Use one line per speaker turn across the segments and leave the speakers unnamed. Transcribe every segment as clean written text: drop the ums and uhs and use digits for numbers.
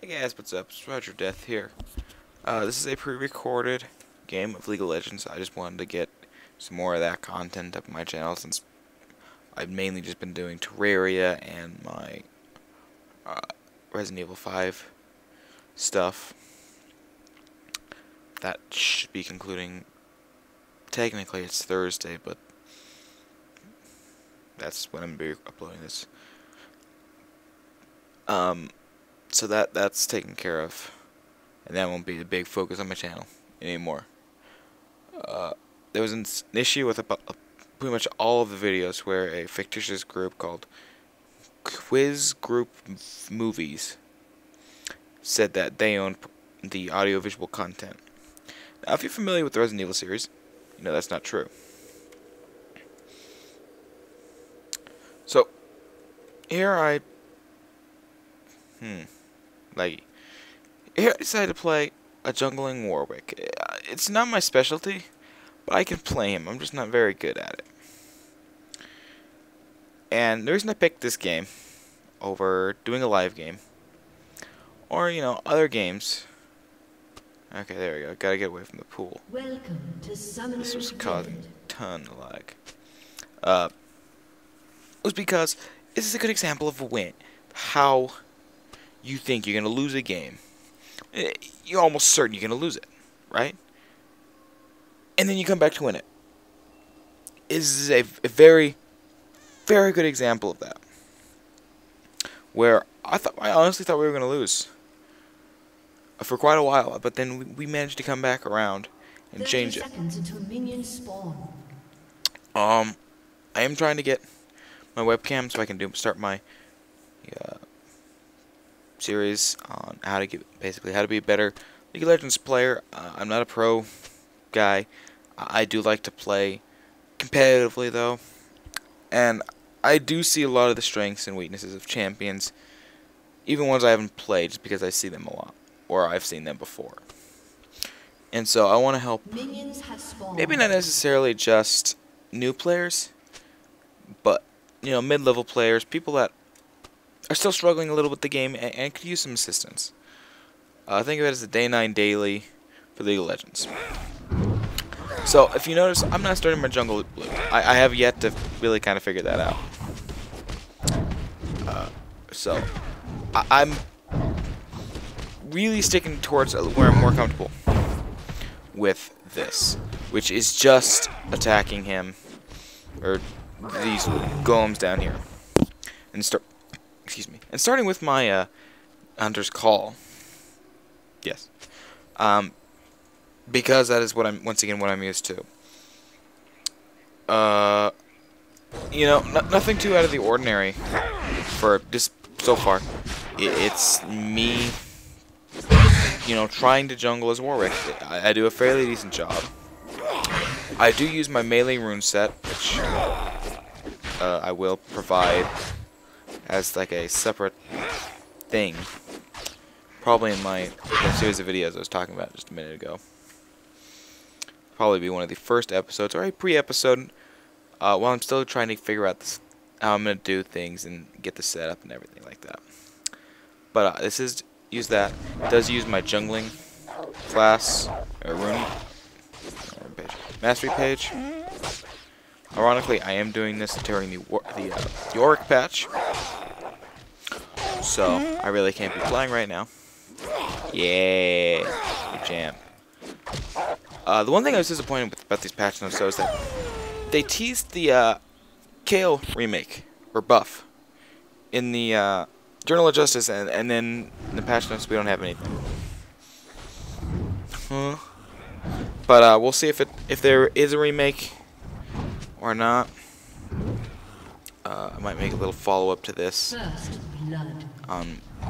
Hey guys, what's up? It's RogerDeath here. This is a pre-recorded game of League of Legends. I just wanted to get some more of that content up on my channel since I've mainly just been doing Terraria and my Resident Evil 5 stuff. That should be concluding. Technically it's Thursday, but that's when I'm going to be uploading this. So that's taken care of, and that won't be a big focus on my channel anymore. There was an issue with pretty much all of the videos where a fictitious group called Quiz Group Movies said that they owned the audiovisual content. Now, if you're familiar with the Resident Evil series, you know that's not true. So, here I decided to play a jungling Warwick. It's not my specialty, but I can play him. I'm just not very good at it. And the reason I picked this game over doing a live game, or, you know, other games. Okay, there we go. Gotta get away from the pool.
Welcome to
This was causing a ton of lag. Was because this is a good example of a win. How you think you're going to lose a game. You're almost certain you're going to lose it, right? And then you come back to win it. This is a very, very good example of that. Where I honestly thought we were going to lose for quite a while, but then we managed to come back around and change it.
Until minions spawn.
I am trying to get my webcam so I can start my series on how to how to be a better League of Legends player. I'm not a pro guy. I do like to play competitively though, and I do see a lot of the strengths and weaknesses of champions, even ones I haven't played, just because I see them a lot or I've seen them before. And so I want to help, maybe not necessarily just new players, but you know, mid-level players, people that are still struggling a little with the game and could use some assistance. Think of it as a day 9 daily for League of Legends. So if you notice, I'm not starting my jungle with blue. I have yet to really kind of figure that out. So I'm really sticking towards where I'm more comfortable with this, which is just attacking him, or these golems down here, and starting with my Hunter's Call. Yes, because that is what I'm used to. You know, nothing too out of the ordinary for this so far. It's me, you know, trying to jungle as Warwick. I do a fairly decent job. I do use my melee rune set, which I will provide as like a separate thing, probably in my series of videos I was talking about just a minute ago. Probably be one of the first episodes or a pre-episode while I'm still trying to figure out how I'm gonna do things and get the setup and everything like that. But this is does use my jungling class or rune mastery page. Ironically, I am doing this during the Warwick patch, so I really can't be playing right now. Yeah, good jam. The one thing I was disappointed with about these patch notes, though, is that they teased the Kale remake or buff in the Journal of Justice, and then in the patch notes we don't have anything. But we'll see if there is a remake or not. I might make a little follow-up to this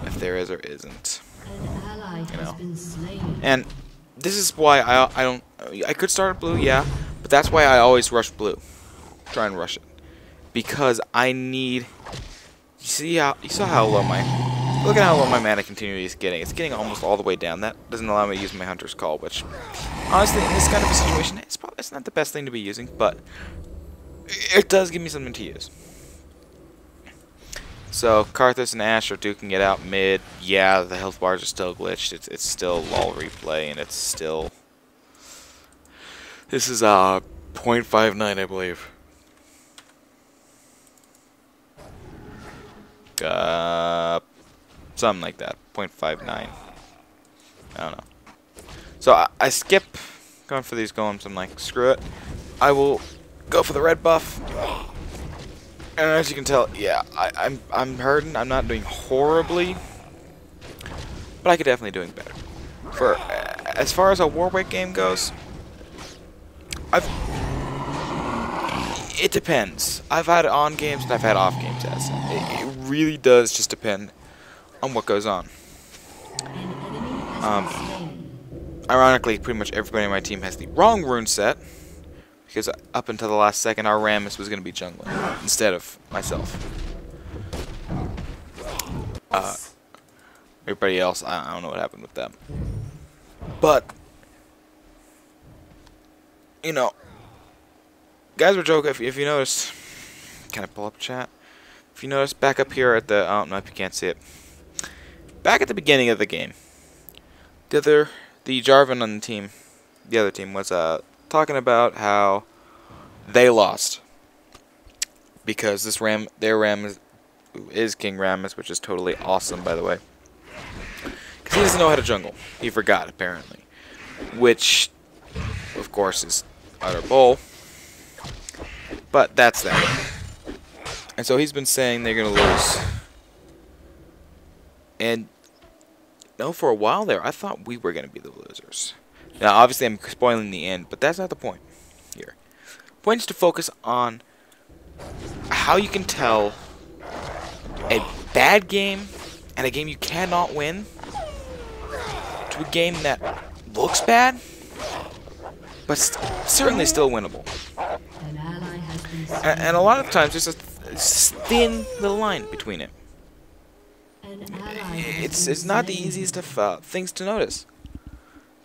if there is or isn't. You know. And this is why I could start blue, yeah, but that's why I always rush blue. Try and rush it, because I need. You saw how low look at how low my mana continuity is getting. It's getting almost all the way down. That doesn't allow me to use my Hunter's Call, which honestly, in this kind of a situation, it's not the best thing to be using, but it does give me something to use. So Karthus and Ashe are duking it out mid. Yeah, the health bars are still glitched. It's still lol replay, and it's still. This is 0.59, I believe. Something like that. 0.59. I don't know. So I skip going for these golems. I'm like, screw it. I will go for the red buff. And as you can tell, yeah, I'm hurting. I'm not doing horribly, but I could definitely doing better. For as far as a Warwick game goes, it depends. I've had on games and I've had off games. As it really does just depend on what goes on. Ironically, pretty much everybody on my team has the wrong rune set, because up until the last second, our Rammus was going to be jungling instead of myself. Everybody else, I don't know what happened with them. But, you know, guys were joking. If you notice, can I pull up chat? If you notice, back up here at the, I don't know if you can't see it. Back at the beginning of the game, the Jarvan on the other team was talking about how they lost because their Ram is King Rammus, which is totally awesome, by the way. Because he doesn't know how to jungle. He forgot, apparently. Which, of course, is utter bull. But that's that. And so he's been saying they're going to lose. And, no, for a while there, I thought we were going to be the losers. Now, obviously, I'm spoiling the end, but that's not the point here. The point is to focus on how you can tell a bad game and a game you cannot win to a game that looks bad, but certainly still winnable. And a lot of times, there's a thin little line between it. It's not the easiest of things to notice.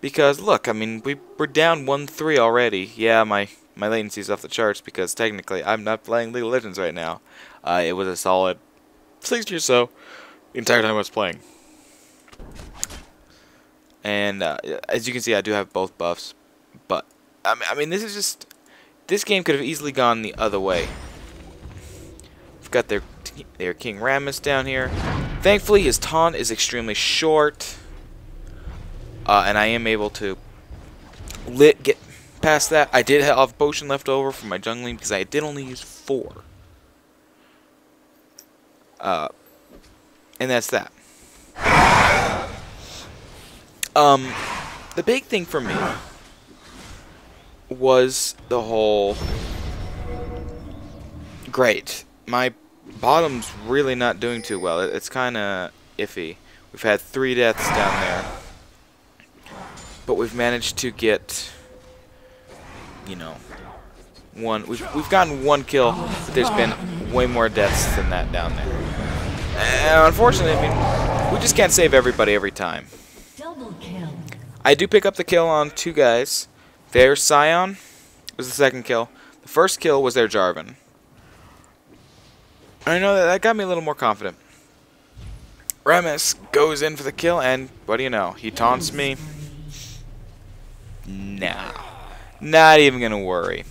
Because, look, I mean, we're down 1-3 already. Yeah, my latency's off the charts because, technically, I'm not playing League of Legends right now. It was a solid 60 or so the entire time I was playing. And, as you can see, I do have both buffs. But, I mean, this is just... This game could have easily gone the other way. We've got their King Rammus down here. Thankfully, his taunt is extremely short. And I am able to get past that. I did have potion left over for my jungling because I did only use 4. And that's that. The big thing for me was the whole... Great. My bottom's really not doing too well. It's kind of iffy. We've had 3 deaths down there. But we've managed to get, you know, we've gotten 1 kill, but there's been way more deaths than that down there. And unfortunately, I mean, we just can't save everybody every time.
Double kill.
I do pick up the kill on 2 guys. Their Scion was the second kill. The first kill was their Jarvan. I know that got me a little more confident. Rammus goes in for the kill, and what do you know? He taunts me. Nah, not even gonna worry.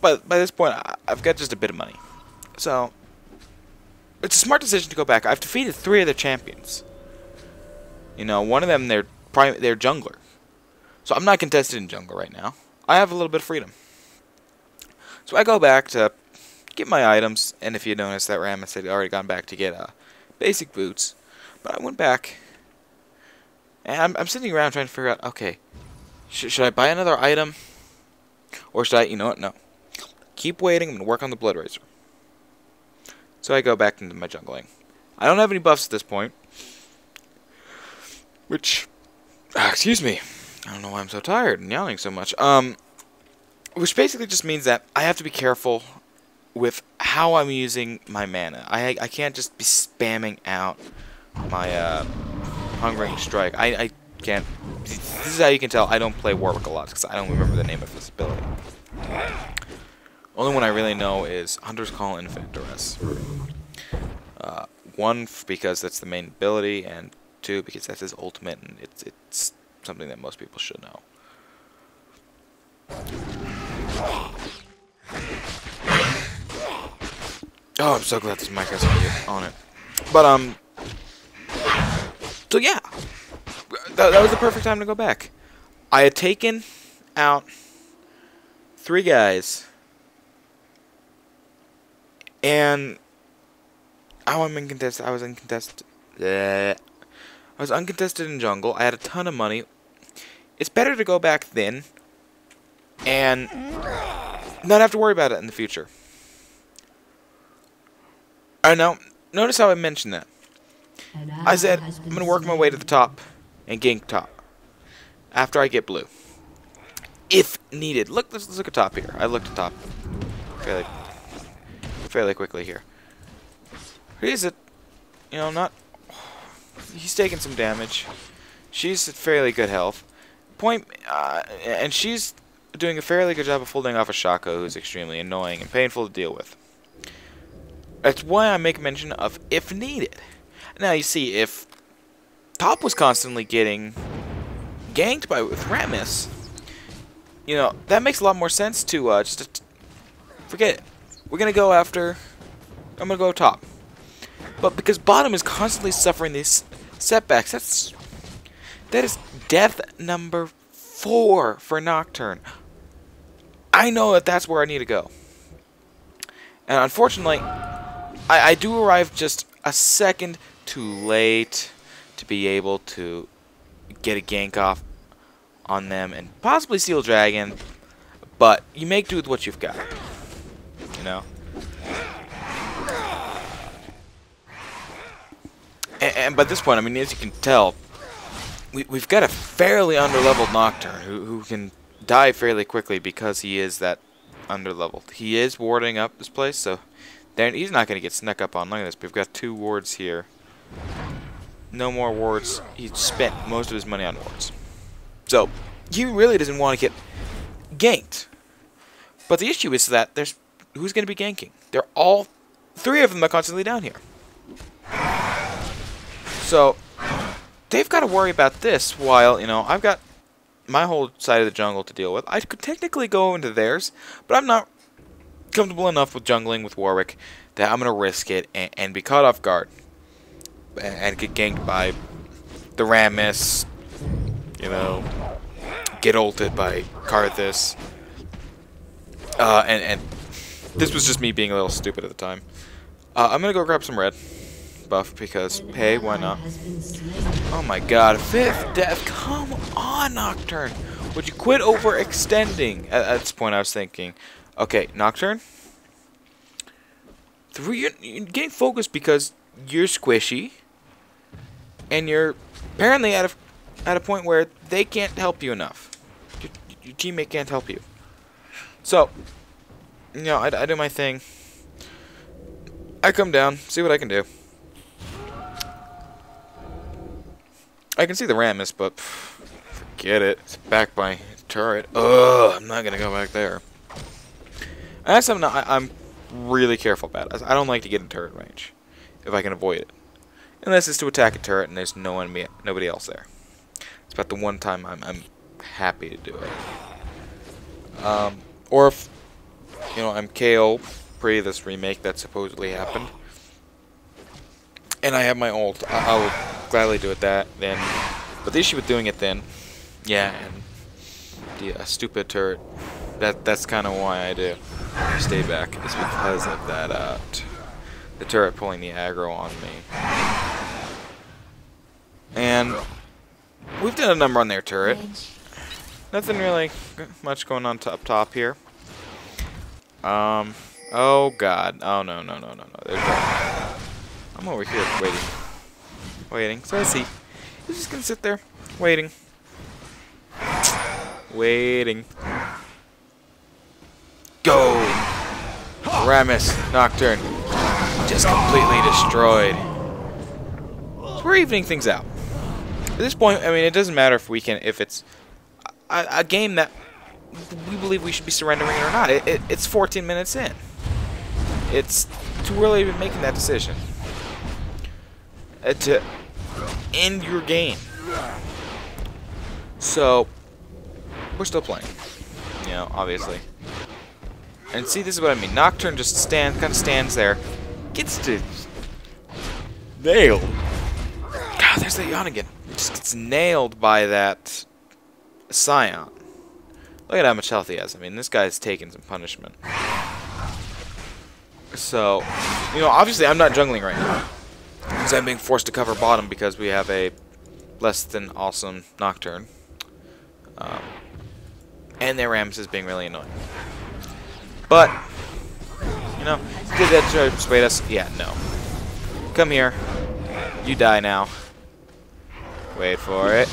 But by this point, I've got just a bit of money, so it's a smart decision to go back. I've defeated 3 of the champions. You know, one of them they're jungler, so I'm not contested in jungle right now. I have a little bit of freedom, so I go back to get my items. And if you notice, that Rammus had already gone back to get basic boots, but I went back. And I'm sitting around trying to figure out, okay, should I buy another item? Or should I, you know what, no. Keep waiting, I'm going to work on the Blood Razor. So I go back into my jungling. I don't have any buffs at this point. Which, excuse me, I don't know why I'm so tired and yelling so much. Which basically just means that I have to be careful with how I'm using my mana. I can't just be spamming out my, Hungering Strike. I can't... This is how you can tell I don't play Warwick a lot, because I don't remember the name of this ability. Only one I really know is Hunter's Call Infinite Duress. One, because that's the main ability, and two, because that's his ultimate, and it's something that most people should know. Oh, I'm so glad this mic has on it. But, so yeah. That was the perfect time to go back. I had taken out 3 guys. And I was uncontested. I was uncontested in jungle. I had a ton of money. It's better to go back then and not have to worry about it in the future. I know. Notice how I mentioned that. I said I'm going to work my way to the top and gank top after I get blue, if needed. Let's look at top here. I looked at top fairly quickly here. He's at, he's taking some damage. She's at fairly good health. And she's doing a fairly good job of holding off a Shaco who's extremely annoying and painful to deal with. That's why I make mention of if needed. Now you see, if top was constantly getting ganked with Ramus, that makes a lot more sense to just forget it. We're gonna go after. I'm gonna go top. But because bottom is constantly suffering these setbacks, that is death number 4 for Nocturne. I know that that's where I need to go. And unfortunately, I do arrive just a second too late to be able to get a gank off on them and possibly steal Dragon, but you make do with what you've got. And by this point, I mean, as you can tell, we've got a fairly underleveled Nocturne who can die fairly quickly because he is that underleveled. He is warding up this place, so he's not going to get snuck up on. Look at this. We've got 2 wards here. No more wards. He spent most of his money on wards. So, he really doesn't want to get ganked. But the issue is that who's going to be ganking? They're all 3 of them are constantly down here. So, they've got to worry about this while, I've got my whole side of the jungle to deal with. I could technically go into theirs, but I'm not comfortable enough with jungling with Warwick that I'm going to risk it and be caught off guard and get ganked by the Ramus, get ulted by Karthus. And this was just me being a little stupid at the time. I'm going to go grab some red buff because, hey, why not? Oh my god, 5th death. Come on, Nocturne. Would you quit overextending? At this point, I was thinking, okay, Nocturne, you're getting focused because you're squishy, and you're apparently at a point where they can't help you enough. Your teammate can't help you. So, I do my thing. I come down, see what I can do. I can see the Ramus, but forget it. It's back by turret. Ugh, I'm not gonna go back there. And that's something I'm really careful about. I don't like to get in turret range if I can avoid it, unless it's to attack a turret and there's nobody else there. It's about the one time I'm happy to do it. Or if I'm KO pre this remake that supposedly happened, and I have my ult, I will gladly do it then. But the issue with doing it then, yeah, and the stupid turret, that's kind of why I do stay back, is because of that, the turret pulling the aggro on me. And we've done a number on their turret. Nothing really much going on up top here. Oh god. Oh no. There's no. I'm over here waiting. So I see. He's just gonna sit there, waiting. Go! Ramus, Nocturne, just completely destroyed. So we're evening things out. At this point, I mean, it doesn't matter if it's a game that we believe we should be surrendering or not. It's 14 minutes in. It's too early to be making that decision. to end your game. So we're still playing, you know, obviously. And see, this is what I mean. Nocturne just kind of stands there, gets to nailed. God, there's that yawn again. It just gets nailed by that Scion. Look at how much health he has. I mean, this guy's taking some punishment. So, you know, obviously I'm not jungling right now, because I'm being forced to cover bottom because we have a less than awesome Nocturne. And their Rammus is being really annoying. But, you know, did that try to persuade us? Yeah, no. Come here. You die now. Wait for it.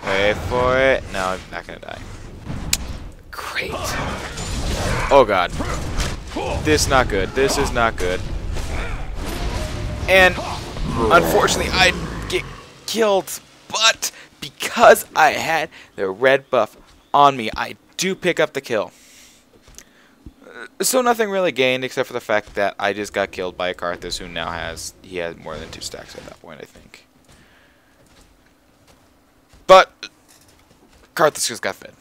Wait for it. No, I'm not gonna die. Great. Oh god. This is not good. This is not good. And unfortunately I get killed, but because I had the red buff on me, I do pick up the kill. So nothing really gained except for the fact that I just got killed by a Karthus who now has more than 2 stacks at that point, I think. But Karthus just got fed.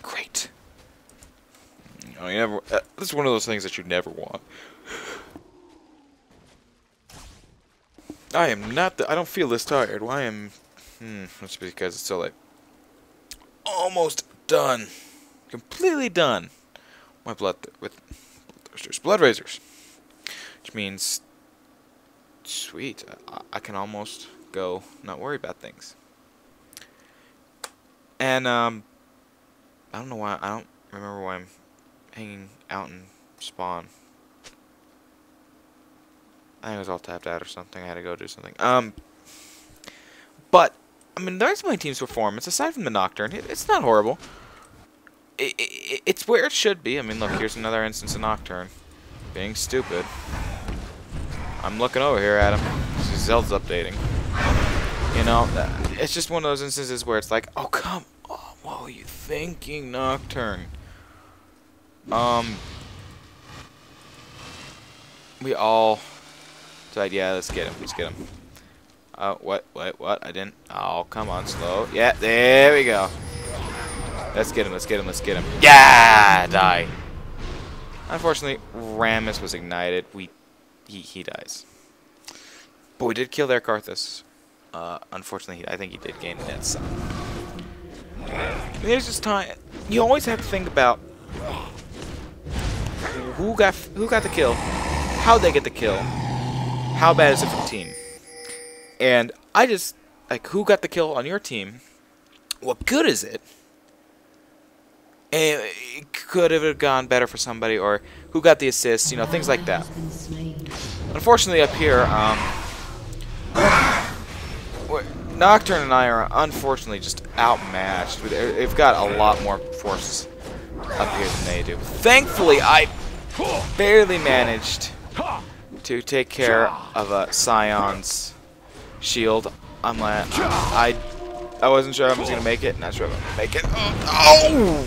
Great. You know, you never. This is one of those things that you never want. I am not. I don't feel this tired. Why am? That's because it's still like almost done, completely done. My blood blood razors, which means sweet. I can almost go not worry about things. And I don't know why. I don't remember why I'm hanging out in spawn. I think I was all tapped out or something. I had to go do something. But I mean, the rest of my team's performance, aside from the Nocturne, it's not horrible. It's where it should be. I mean, look, here's another instance of Nocturne being stupid. I'm looking over here at him. Zelda's updating. You know, it's just one of those instances where it's like, oh, come on, what were you thinking, Nocturne? We all died. Yeah, let's get him. Let's get him. What? I didn't. Oh, come on, slow. Yeah, there we go. Let's get him. Let's get him. Let's get him. Yeah, die. Unfortunately, Rammus was ignited. He dies. But we did kill their Karthus. Unfortunately, I think he did gain that son. There's just time. You always have to think about who got the kill, how they get the kill, how bad is it for the team, and I just like who got the kill on your team. What good is it? And it could have gone better for somebody, or who got the assist, you know, things like that. Unfortunately, up here, Nocturne and I are unfortunately just outmatched. They've got a lot more forces up here than they do. Thankfully, I barely managed to take care of Scion's shield. I'm like, I wasn't sure I was gonna make it. Not sure if I'm gonna make it. Oh!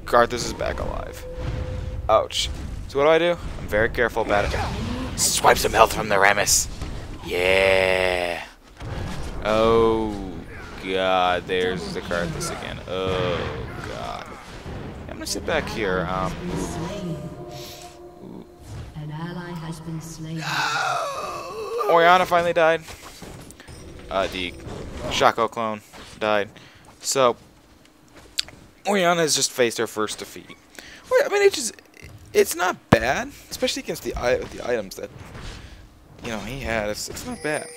Karthus is back alive. Ouch. So what do? I'm very careful about it. Swipe some health from the Rammus. Yeah. Oh god, there's the Karthus again. Oh god. I'm gonna sit back here.
An ally has been slain.
Orianna finally died. The Shaco clone died. So Orianna has just faced her first defeat. I mean, it's not bad, especially against the items that you know he had. It's not bad.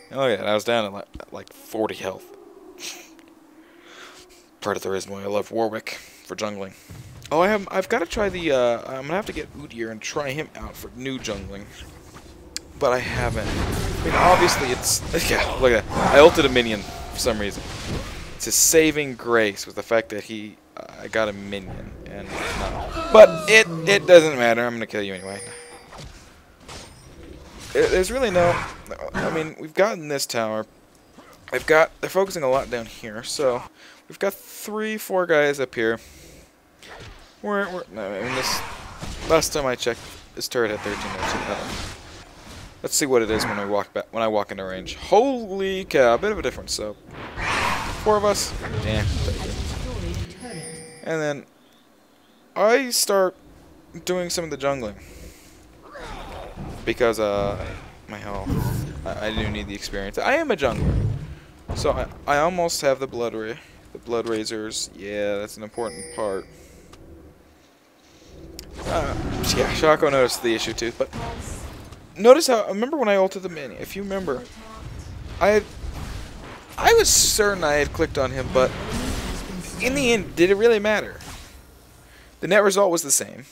And look at that, I was down at like 40 health. Part of the reason why I love Warwick for jungling. Oh, I've got to try the. I'm gonna have to get Udyr and try him out for new jungling. But I haven't. I mean, obviously it's yeah. Look at that. I ulted a minion for some reason. It's his saving grace was the fact that I got a minion and but it doesn't matter. I'm gonna kill you anyway. There's really no. I mean, we've gotten this tower. They're focusing a lot down here, so we've got 3-4 guys up here. I mean, this last time I checked, this turret had 13 notes. Let's see what it is when I walk into range. Holy cow, a bit of a difference. So 4 of us. Yeah. And then I start doing some of the jungling because my health. I do need the experience. I am a jungler, so I almost have the blood razors. Yeah, that's an important part. Yeah, Shaco noticed the issue too, but notice how. Remember when I ulted the mini? If you remember, I was certain I had clicked on him, but in the end, did it really matter? The net result was the same,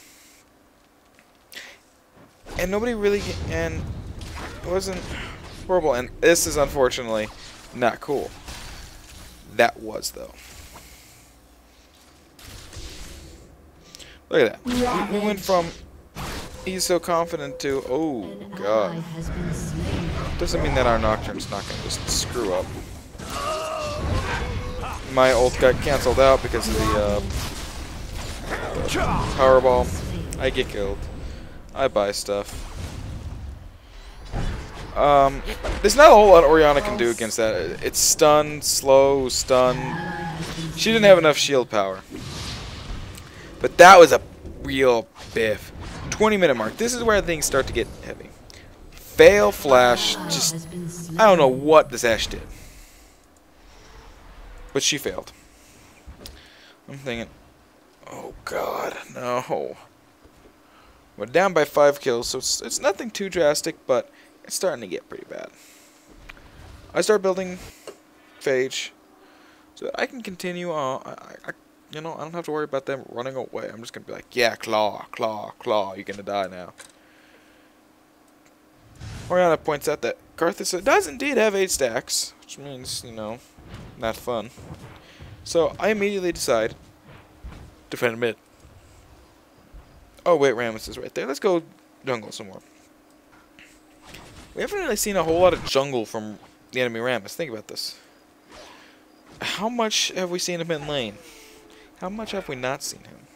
and nobody really, and it wasn't horrible. And this is unfortunately not cool. That was though. Look at that. We went from he's so confident to oh god. Doesn't mean that our Nocturne's not gonna just screw up. My ult got cancelled out because of the Powerball. I get killed. I buy stuff. There's not a whole lot Orianna can do against that. It's stun, slow, stun. She didn't have enough shield power. But that was a real biff. 20-minute mark. This is where things start to get heavy. Fail flash. Just, I don't know what this Ashe did. But she failed. I'm thinking, oh god, no. We're down by 5 kills, so it's nothing too drastic, but it's starting to get pretty bad. I start building Phage so that I can continue on. You know, I don't have to worry about them running away. I'm just gonna be like, yeah, claw, claw, claw. You're gonna die now. Orianna points out that Karthus does indeed have 8 stacks, which means, you know, not fun. So I immediately decide defend mid. Oh wait, Rammus is right there. Let's go jungle some more. We haven't really seen a whole lot of jungle from the enemy Rammus. Think about this. How much have we seen him in lane? How much have we not seen him?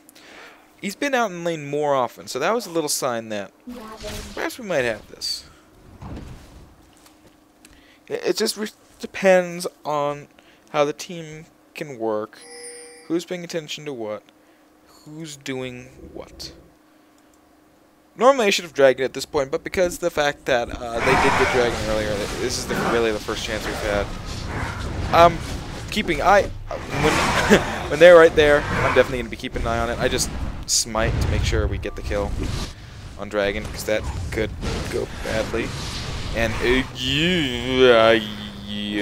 He's been out in lane more often, so that was a little sign that perhaps we might have this. It just depends on how the team can work, who's paying attention to what, who's doing what. Normally I should have dragged it at this point, but because the fact that they did get dragon earlier, this is really the first chance we've had. Keeping eye when they're right there, I'm definitely gonna be keeping an eye on it. I just smite to make sure we get the kill on dragon because that could go badly. And yeah,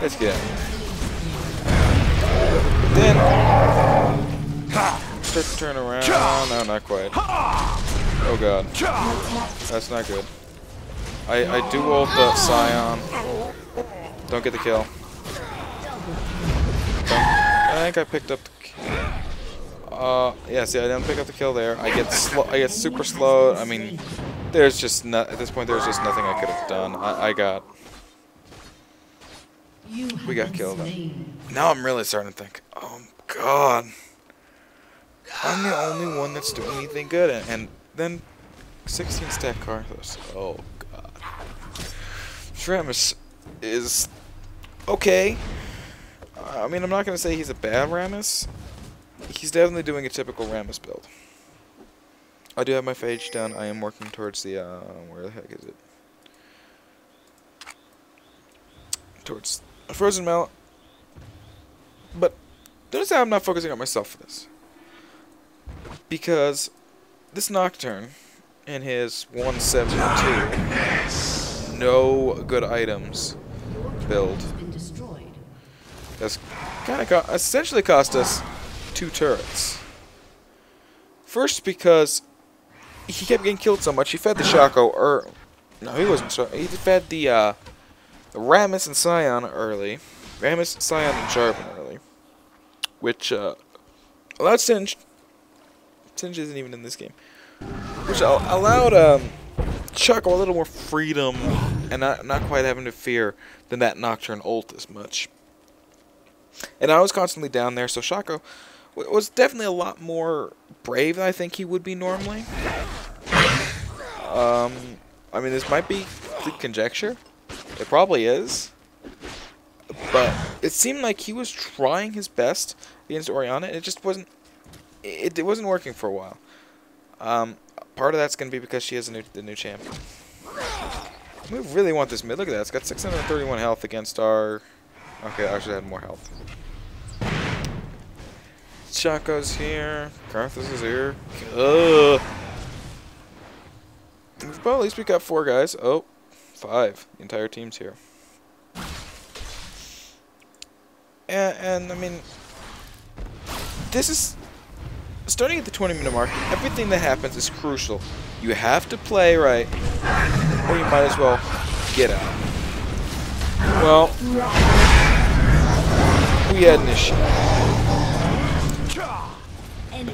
let's get it. Then start to turn around. No, not quite. Oh god, that's not good. I do ult the Scion. Don't get the kill. I think I picked up the kill. Yeah, see, I didn't pick up the kill there. I get super slowed. I mean, there's just at this point there's just nothing I could have done. We got killed. Now I'm really starting to think, oh god, I'm the only one that's doing anything good. And then 16 stack Karthus. Oh god. Rammus is okay. I mean, I'm not going to say he's a bad Rammus. He's definitely doing a typical Rammus build. I do have my Phage done. I am working towards the, where the heck is it? Towards a Frozen Mallet. But notice how I'm not focusing on myself for this. Because this Nocturne and his 172 no good items build has kind of essentially cost us 2 turrets. First, because he kept getting killed so much, he fed the Shaco no, he wasn't Shaco. He fed the Rammus and Scion early. Rammus, Scion, and Jarvan early. Which allowed Singe. Singe isn't even in this game. Which allowed Shaco a little more freedom and not quite having to fear than that Nocturne ult as much. And I was constantly down there, so Shaco was definitely a lot more brave than I think he would be normally. I mean, this might be complete conjecture. It probably is. But it seemed like he was trying his best against Orianna, and it just wasn't. It wasn't working for a while. Part of that's gonna be because she is the new champion. We really want this mid. Look at that. It's got 631 health against our. Okay, I actually had more health. Chaco's here. Karthus is here. Well, at least we got 4 guys. Oh, 5. The entire team's here. And I mean, this is starting at the 20-minute mark. Everything that happens is crucial. You have to play right, or you might as well get out. Well, we had an issue.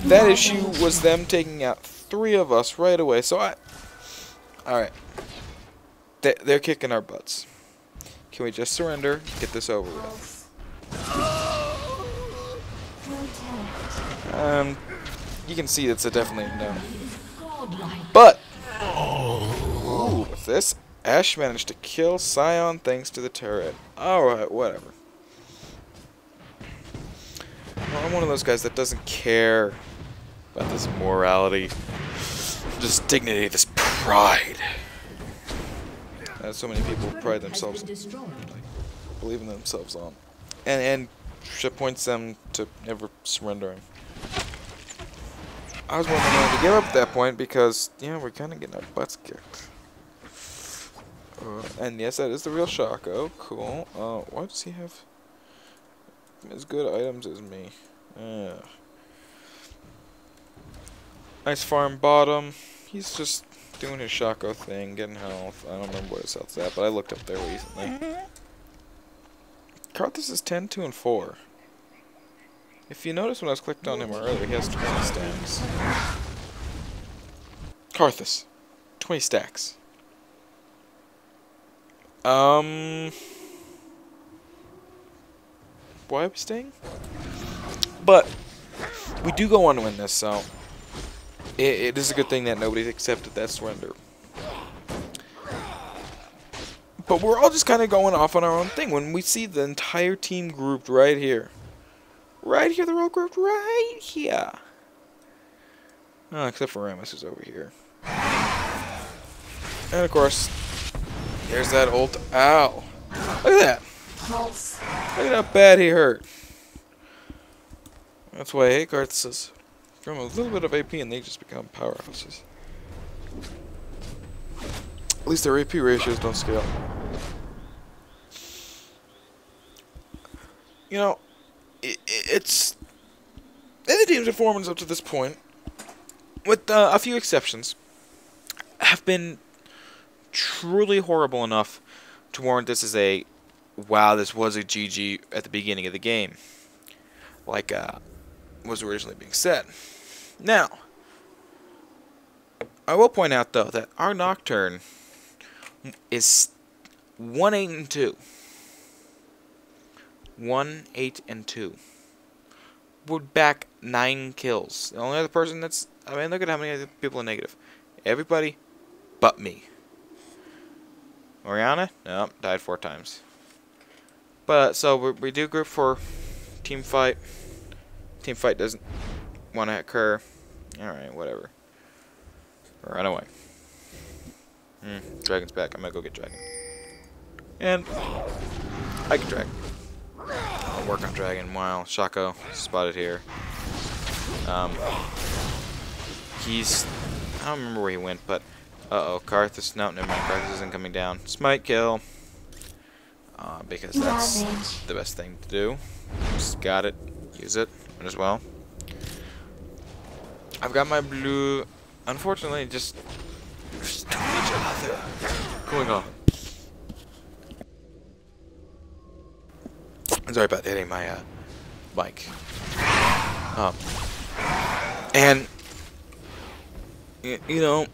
That issue was them taking out 3 of us right away. So alright. They're kicking our butts. Can we just surrender? Get this over with. You can see it's a definitely no. But ooh, with this, Ashe managed to kill Scion thanks to the turret. Alright, whatever. Well, I'm one of those guys that doesn't care about this morality, this dignity, this pride. That so many people pride themselves, believe in themselves on, and points them to never surrendering. I was more than willing to give up at that point because, you know, we're kind of getting our butts kicked. And yes, that is the real Shaco. Cool. Why does he have as good items as me? Nice farm bottom. He's just doing his Shaco thing, getting health. I don't remember what his health's at, but I looked up there recently. Karthus is 10, 2, and 4. If you notice when I was clicked on him earlier, he has 20 stacks. Karthus. 20 stacks. Why are we staying? But we do go on to win this, so it is a good thing that nobody's accepted that surrender. But we're all just kind of going off on our own thing. When we see the entire team grouped right here. Right here, they're all grouped right here. Oh, except for Rammus, who's over here. And of course, there's that ult. Ow. Look at that. Look at how bad he hurt. That's why I hate Karthus. From a little bit of AP and they just become powerhouses. At least their AP ratios don't scale. You know, it's the team's performance up to this point, with a few exceptions, have been truly horrible enough to warrant this as a wow, this was a GG at the beginning of the game, like was originally being said. Now, I will point out though that our Nocturne is 1-8-2. 1-8-2. We're back 9 kills. The only other person that's... I mean, look at how many other people are negative. Everybody but me. Orianna? Nope, died 4 times. But, so we do group for team fight. Team fight doesn't want to occur. Alright, whatever. Run away. Dragon's back. I'm gonna go get Dragon. And I can Dragon. I'll work on Dragon while Shaco spotted here. He's... I don't remember where he went, but... Uh-oh, Karthus... No, never mind. Karthus isn't coming down. Smite kill. Because that's the best thing to do. Just got it. Use it. Might as well. I've got my blue... Unfortunately, just... There's too much other going on. Sorry about hitting my mic. And you know,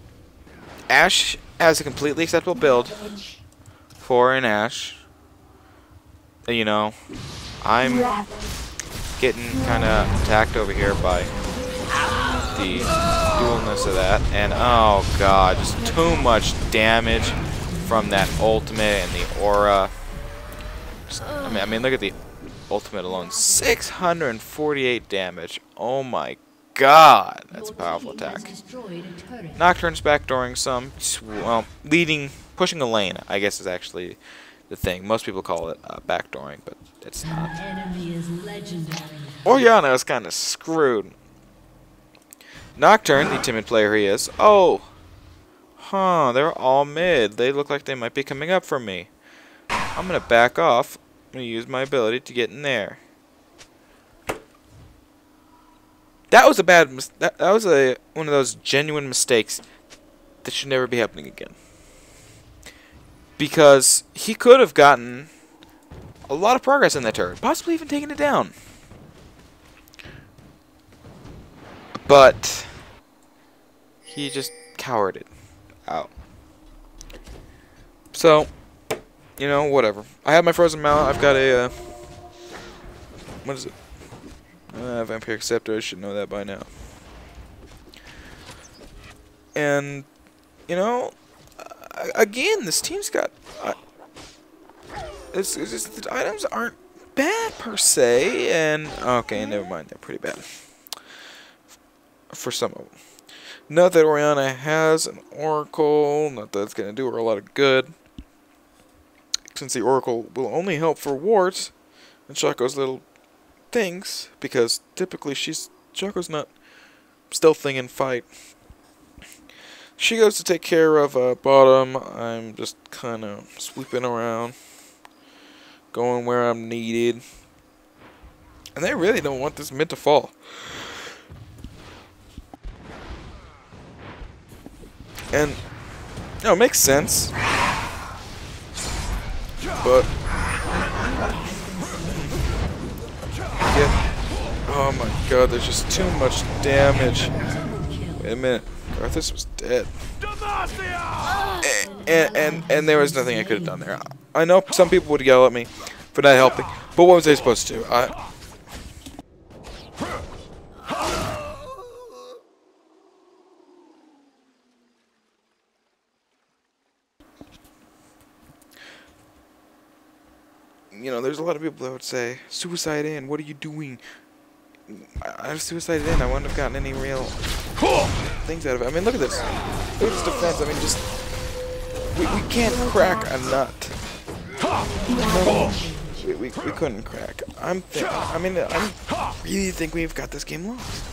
Ashe has a completely acceptable build for an Ashe. You know, I'm getting kind of attacked over here by the dualness of that. And oh god, just too much damage from that ultimate and the aura. Just, I mean, look at the ultimate alone. 648 damage. Oh my god, that's a powerful attack. Nocturne's backdooring some, well, pushing a lane, I guess, is actually the thing. Most people call it backdooring, but it's not. Oriana is kind of screwed. Nocturne, the timid player he is. Oh, they're all mid. They look like they might be coming up for me. I'm gonna back off. I'm gonna use my ability to get in there. That was a bad that was one of those genuine mistakes that should never be happening again. Because he could have gotten a lot of progress in that turret, possibly even taken it down. But he just cowered it out. So, you know, whatever. I have my frozen mallet. I've got a what is it? Vampiric Scepter. I should know that by now. And you know, again, this team's got. It's just the items aren't bad per se, and okay, never mind. They're pretty bad for some of them. Not that Oriana has an Oracle. Not that it's gonna do her a lot of good, since the Oracle will only help for wards and Shaco's little things, because typically Shaco's not stealthing in fight. She goes to take care of bottom. I'm just kind of sweeping around, going where I'm needed. And they really don't want this mid to fall. And, you know, it makes sense. But, oh my god, there's just too much damage. Wait a minute. Arthas was dead. And there was nothing I could have done there. I know some people would yell at me for not helping, but what was I supposed to do? You know, there's a lot of people that would say, suicide in, what are you doing? I suicided in, I wouldn't have gotten any real things out of it. I mean, look at this. Look at this defense. I mean, just... We can't crack a nut. No, we couldn't crack. I really think we've got this game lost.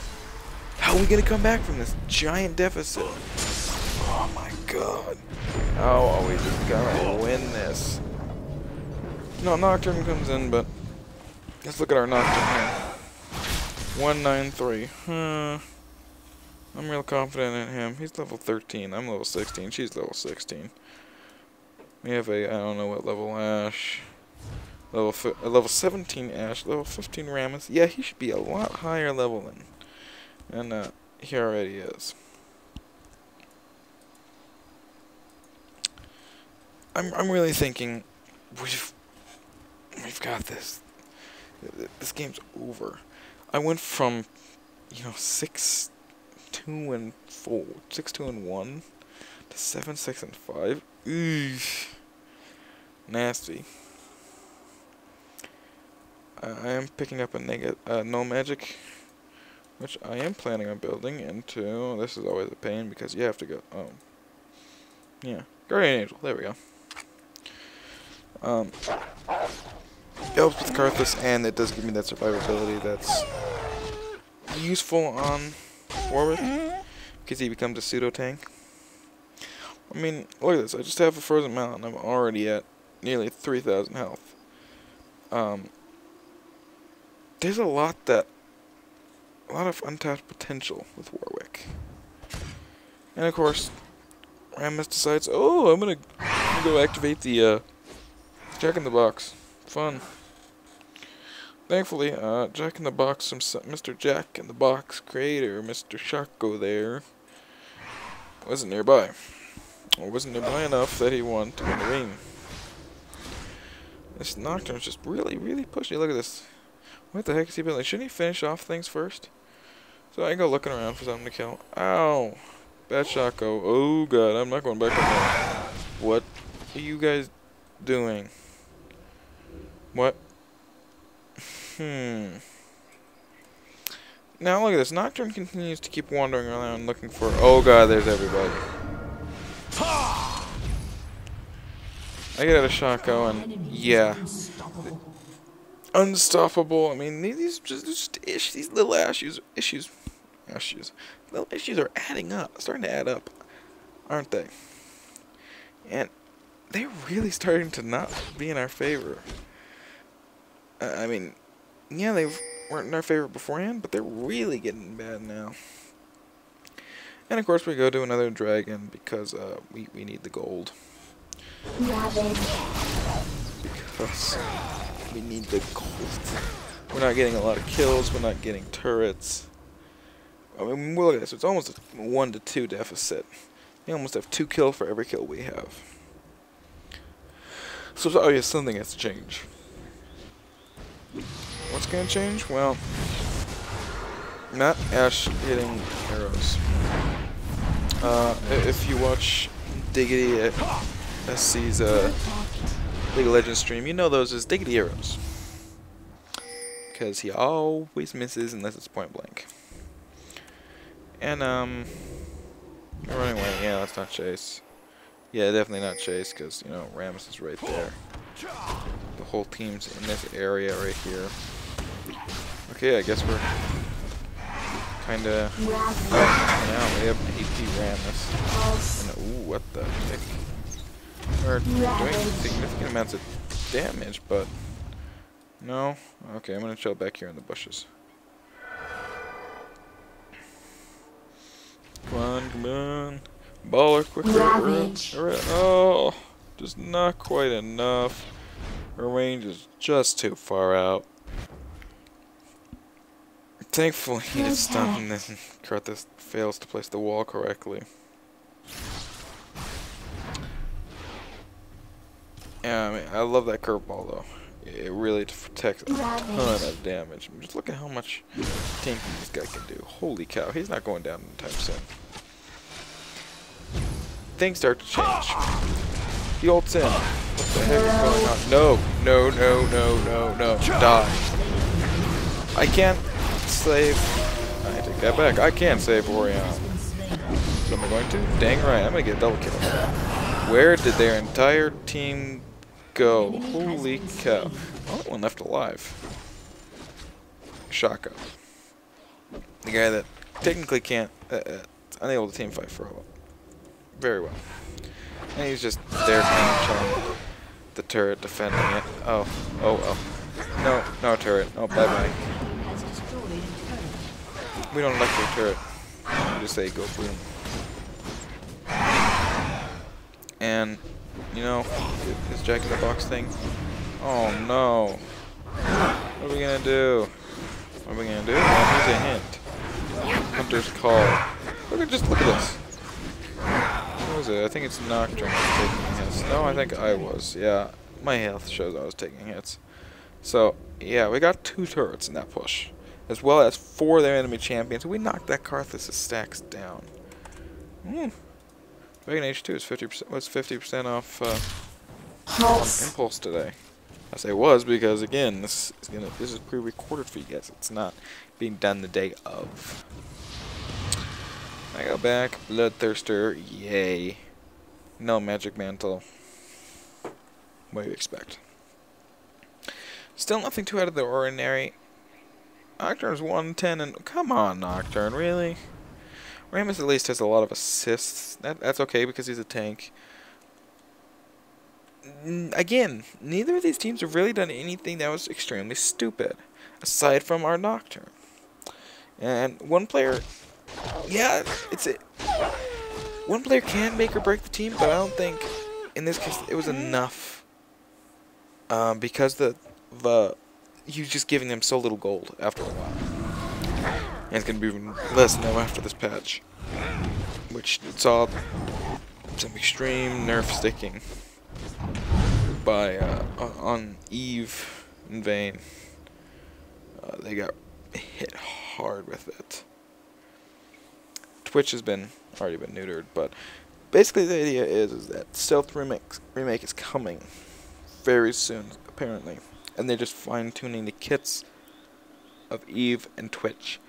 How are we going to come back from this giant deficit? Oh my god. How are we just going to win this? No, Nocturne comes in, but... Let's look at our Nocturne here. 193. I'm real confident in him. He's level 13. I'm level 16. She's level 16. We have a, I don't know what level Ash. Level 17 Ash. Level 15 Rammus. Yeah, he should be a lot higher level than. And he already is. I'm really thinking we've got this. This game's over. I went from, you know, 6-2 and 4, 6-2 and 1 to 7-6 and 5. Eesh. Nasty. I am picking up a no magic, which I am planning on building into. This is always a pain because you have to go. Oh, yeah, Guardian Angel. There we go. It helps with Karthus, and it does give me that survivability that's useful on Warwick, because he becomes a pseudo tank. I mean, look at this. I just have a frozen mallet, and I'm already at nearly 3,000 health. There's a lot of untapped potential with Warwick. And of course, Rammus decides, oh, I'm gonna go activate the Jack in the Box. Fun. Thankfully, Jack in the Box from Mr. Jack in the Box creator, Mr. Shaco there, wasn't nearby. Or wasn't nearby enough that he wanted to win the ring. This Nocturne's just really, really pushy. Look at this. What the heck is he building? Shouldn't he finish off things first? So I go looking around for something to kill. Ow! Bad shot go. Oh god, I'm not going back on there. What are you guys doing? What? Now look at this. Nocturne continues to keep wandering around looking for... Oh god, there's everybody. I get a shot going. Yeah. Unstoppable. I mean, these these little issues. Little issues are adding up. Starting to add up. Aren't they? And they're really starting to not be in our favor. I mean, yeah, they weren't in our favor beforehand, but they're really getting bad now. And of course we go to another dragon because we need the gold. Because we need the gold. We're not getting a lot of kills, we're not getting turrets. I mean, look at this, it's almost a 1 to 2 deficit. We almost have 2 kills for every kill we have. So it's obvious something has to change. What's gonna change? Well, not Ash hitting arrows. If you watch Diggity SC's League of Legends stream, you know those as Diggity arrows. Because he always misses unless it's point blank. And, running away, yeah, that's not Chase. Yeah, definitely not Chase, because, you know, Rammus is right there. The whole team's in this area right here. Okay, I guess we're kinda... Yeah, we have AP Rammus. And, ooh, what the heck? We're doing significant amounts of damage, but... No? Okay, I'm gonna chill back here in the bushes. Come on, come on. Baller, quicker. Oh, just not quite enough. Our range is just too far out. Thankfully, it's stunned and Kratos fails to place the wall correctly. Yeah, I mean, I love that curveball though. It really protects a ton of damage. Just look at how much tanking this guy can do. Holy cow, he's not going down anytime soon. Things start to change. He ults in. What the heck is going on? No, no, no, no, no, no. Die. I can't save. I take that back. I can't save Orion. What am I going to? Dang right, I'm going to get a double kill. Where did their entire team go? Holy cow. Only one left alive. Shaka. The guy that technically can't, unable to team fight for a while. Very well. And he's just there kind of chilling the turret, defending it. Oh, oh, oh. No, no turret. Oh, bye-bye. We don't like your turret. We just say go boom. And, you know, his jack-in-the-box thing. Oh, no. What are we gonna do? What are we gonna do? Oh, here's a hint. Hunter's call. Look at this. What was it? I think it's Nocturne taking hits. No, I think I was. Yeah, my health shows I was taking hits. So, yeah, we got 2 turrets in that push. As well as 4 of their enemy champions. We knocked that Karthus' stacks down. Dragon H2 is 50% off on Impulse today. I say was because again, this is pre-recorded for you guys. It's not being done the day of. I go back, Bloodthirster, yay. No magic mantle. What do you expect? Still nothing too out of the ordinary. Nocturne's 110 and come on, Nocturne, really? Rammus at least has a lot of assists. That's okay because he's a tank. Again, neither of these teams have really done anything that was extremely stupid, aside from our Nocturne. And one player, yeah, one player can make or break the team, but I don't think in this case it was enough. Because you're just giving them so little gold after a while. And it's going to be even less now after this patch. Which saw some extreme nerf sticking by on Eve and Vayne. They got hit hard with it. Twitch has been already been neutered, but basically the idea is that Stealth remake is coming very soon, apparently, and they're just fine-tuning the kits of Eve and Twitch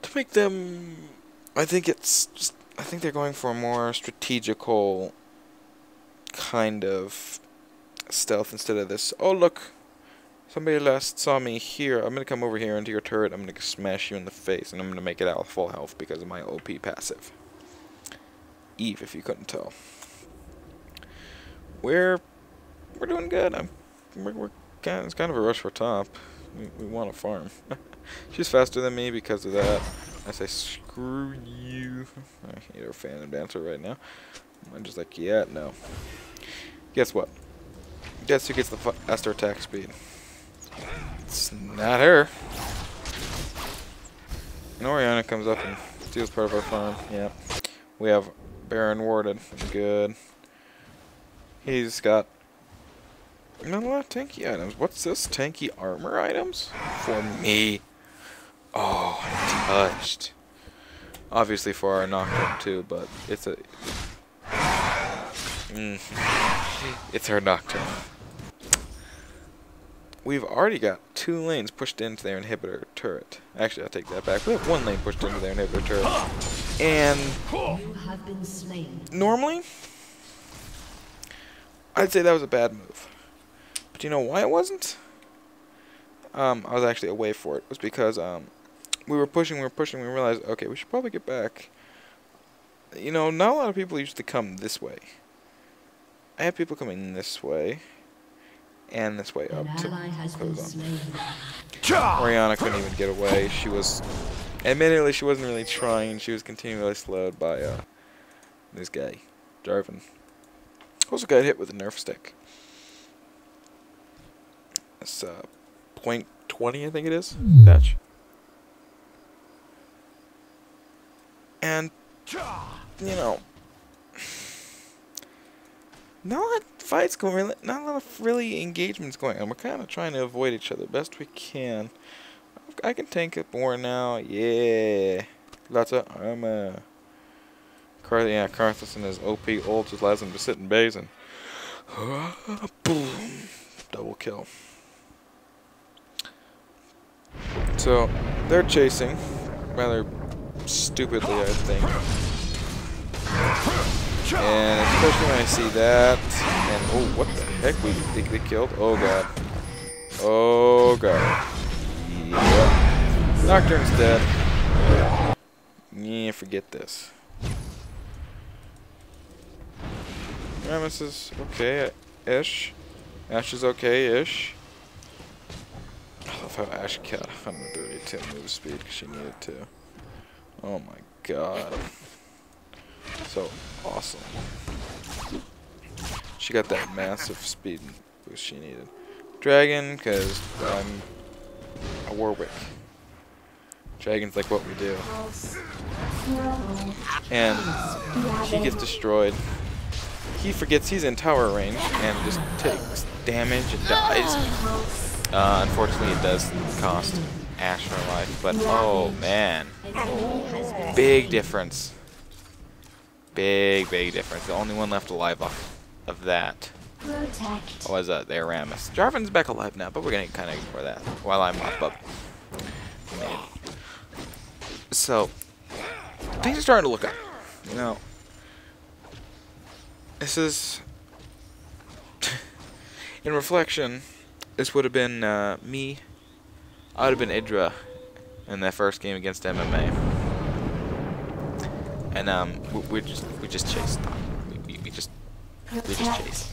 to make them. I think they're going for a more strategical kind of stealth instead of this. Oh look, somebody last saw me here. I'm gonna come over here into your turret. I'm gonna smash you in the face, and I'm gonna make it out with full health because of my OP passive. Eve, if you couldn't tell. We're doing good. It's kind of a rush for top. We want to farm. She's faster than me because of that. I say screw you. I hate our Phantom Dancer right now. I'm just like, yeah, no. Guess what? Guess who gets the faster attack speed? It's not her. And Oriana comes up and steals part of our farm. Yeah. We have Baron warded. Good. He's got not a lot of tanky items. What's this? Tanky armor items? For me. Oh, I'm touched. Obviously for our Nocturne too, but it's a... it's our Nocturne. We've already got 2 lanes pushed into their inhibitor turret. Actually, I'll take that back. We have 1 lane pushed into their inhibitor turret. And
You have been slain.
normally, I'd say that was a bad move. But you know why it wasn't? I was actually away for it. It was because we were pushing, we realized, okay, we should probably get back. You know, not a lot of people used to come this way. I have people coming this way. And this way up to close on. Oriana couldn't even get away. She was, admittedly, she wasn't really trying. She was continually slowed by this guy, Jarvan. Also got hit with a nerf stick. It's .20, I think it is. Patch. And you know, not a lot of fights going, not a lot of really engagements going on. We're kind of trying to avoid each other best we can. I can tank it more now. Yeah, lots of armor. Yeah, Karthus and his OP ult just allows him to sit in base and boom, double kill. So they're chasing rather stupidly, I think. And especially when I see that, and oh, what the heck? They killed. Oh god. Oh god. Yep. Nocturne's dead. Yeah, forget this. Ramus is okay-ish. Ashe is okay-ish. I love how Ashe got 132 move speed because she needed to. Oh my god. So awesome. She got that massive speed boost she needed. Dragon, because I'm a Warwick. Dragon's like what we do. And he gets destroyed. He forgets he's in tower range and just takes damage and dies. Unfortunately, it does cost Ashe her life, but oh man, big difference. Big difference. The only one left alive off of that was their Ramus. Jarvan's back alive now, but we're gonna kind of ignore that while I mop up. So things are starting to look up. You know, this is in reflection. This would have been me. I would have been Idra in that first game against MMA. And we just chased. We just chase.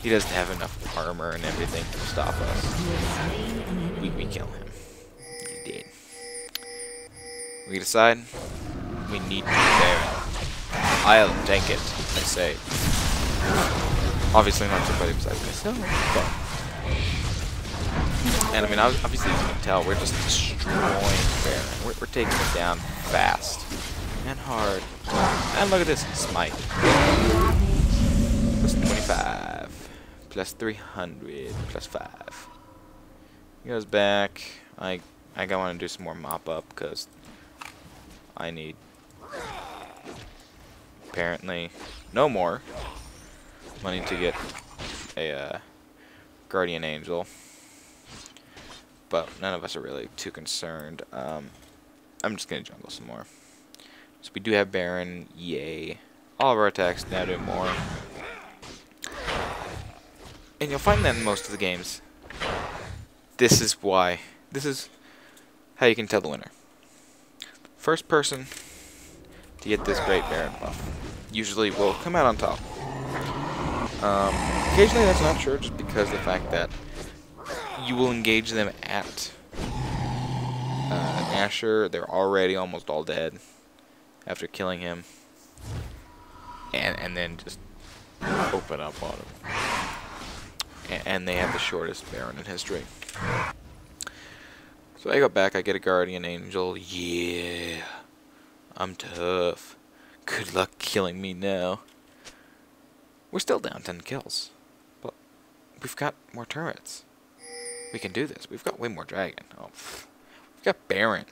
He doesn't have enough armor and everything to stop us. We kill him. He's dead. We decide we need to Baron. I'll tank it, I say. Obviously not somebody besides myself, but. And I mean, obviously, as you can tell, we're just destroying Baron. We're taking it down fast and hard. And look at this smite. Plus 25, plus 300, plus 5. He goes back. I want to do some more mop up because I need Apparently, no more money to get a guardian angel, but none of us are really too concerned. I'm just gonna jungle some more. So we do have Baron, yay. All of our attacks now do more. And you'll find that in most of the games. This is why. This is how you can tell the winner. First person to get this great Baron buff usually will come out on top. Occasionally that's not true, just because of the fact that you will engage them at Asher. They're already almost all dead after killing him. And then just open up on him. And they have the shortest Baron in history. So I go back, I get a Guardian Angel. Yeah, I'm tough. Good luck killing me now. We're still down 10 kills. But we've got more turrets. We can do this. We've got way more dragon. Oh, we've got Baron.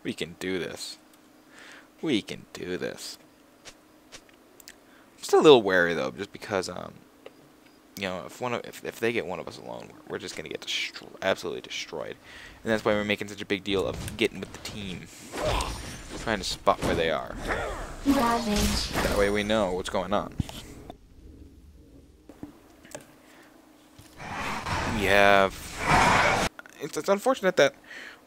We can do this. We can do this. I'm still a little wary though, just because you know, if they get one of us alone, we're just gonna get absolutely destroyed, and that's why we're making such a big deal of getting with the team, trying to spot where they are. That way we know what's going on. We have. It's unfortunate that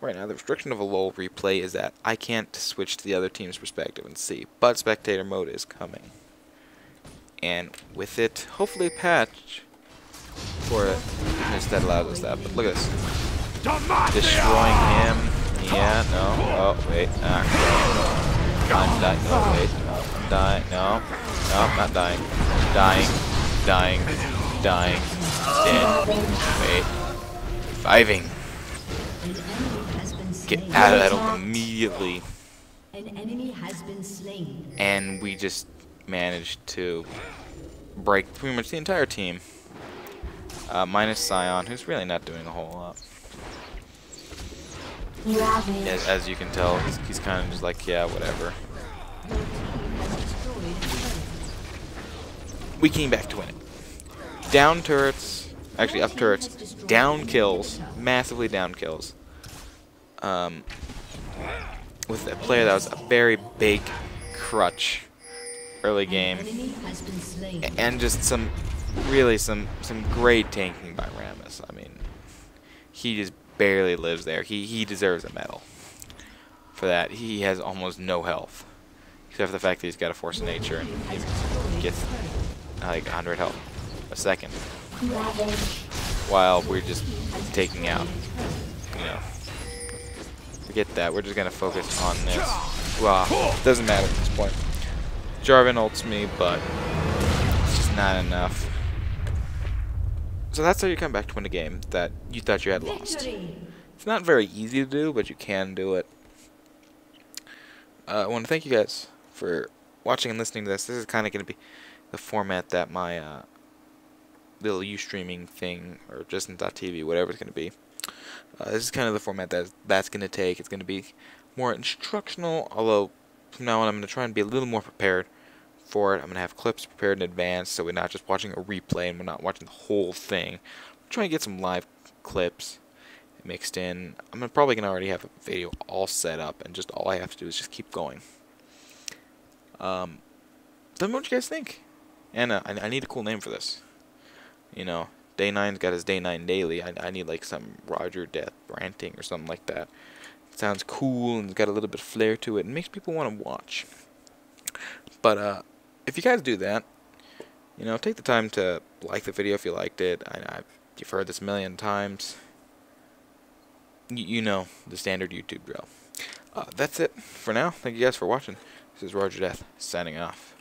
right now the restriction of a LoL replay is that I can't switch to the other team's perspective and see, but spectator mode is coming. And with it, hopefully patch for it, that allows us that. But look at this. Destroying him. Yeah, no. Oh, wait. I'm dying. No, wait. I'm dying. No. No, I'm not dying. Dying. Dying. Dying. Dead. Wait. Reviving. Get out of that hole immediately.
An enemy has been slain.
And we just managed to break pretty much the entire team, minus Scion, who's really not doing a whole lot. As you can tell, he's kind of just like, yeah, whatever. We came back to win it. Down turrets, actually up turrets, down kills, massively down kills. With a player that was a very big crutch early game, and just some great tanking by Rammus. I mean, he just barely lives there. He deserves a medal for that. He has almost no health, except for the fact that he's got a force of nature and he gets like 100 health a second, while we're just taking out. You know, forget that. We're just gonna focus on this. Well, it doesn't matter at this point. Jarvan ults me, but it's just not enough. So that's how you come back to win a game that you thought you had lost. It's not very easy to do, but you can do it. I want to thank you guys for watching and listening to this. This is kind of going to be the format that my little Ustreaming thing, or Justin.tv, whatever it's going to be. This is kind of the format that's going to take. It's going to be more instructional, although from now on I'm going to try and be a little more prepared for it. I'm going to have clips prepared in advance, so we're not just watching a replay and we're not watching the whole thing. I'm trying to get some live clips mixed in. I'm probably going to already have a video all set up, and just all I have to do is just keep going. Tell me what you guys think. And I need a cool name for this. You know, Day 9's got his Day 9 Daily. I need like some RogerDeath ranting or something like that. It sounds cool and it's got a little bit of flair to it and makes people want to watch. But if you guys do that, you know, take the time to like the video if you liked it. You've heard this a million times. You know the standard YouTube drill. That's it for now. Thank you guys for watching. This is RogerDeath signing off.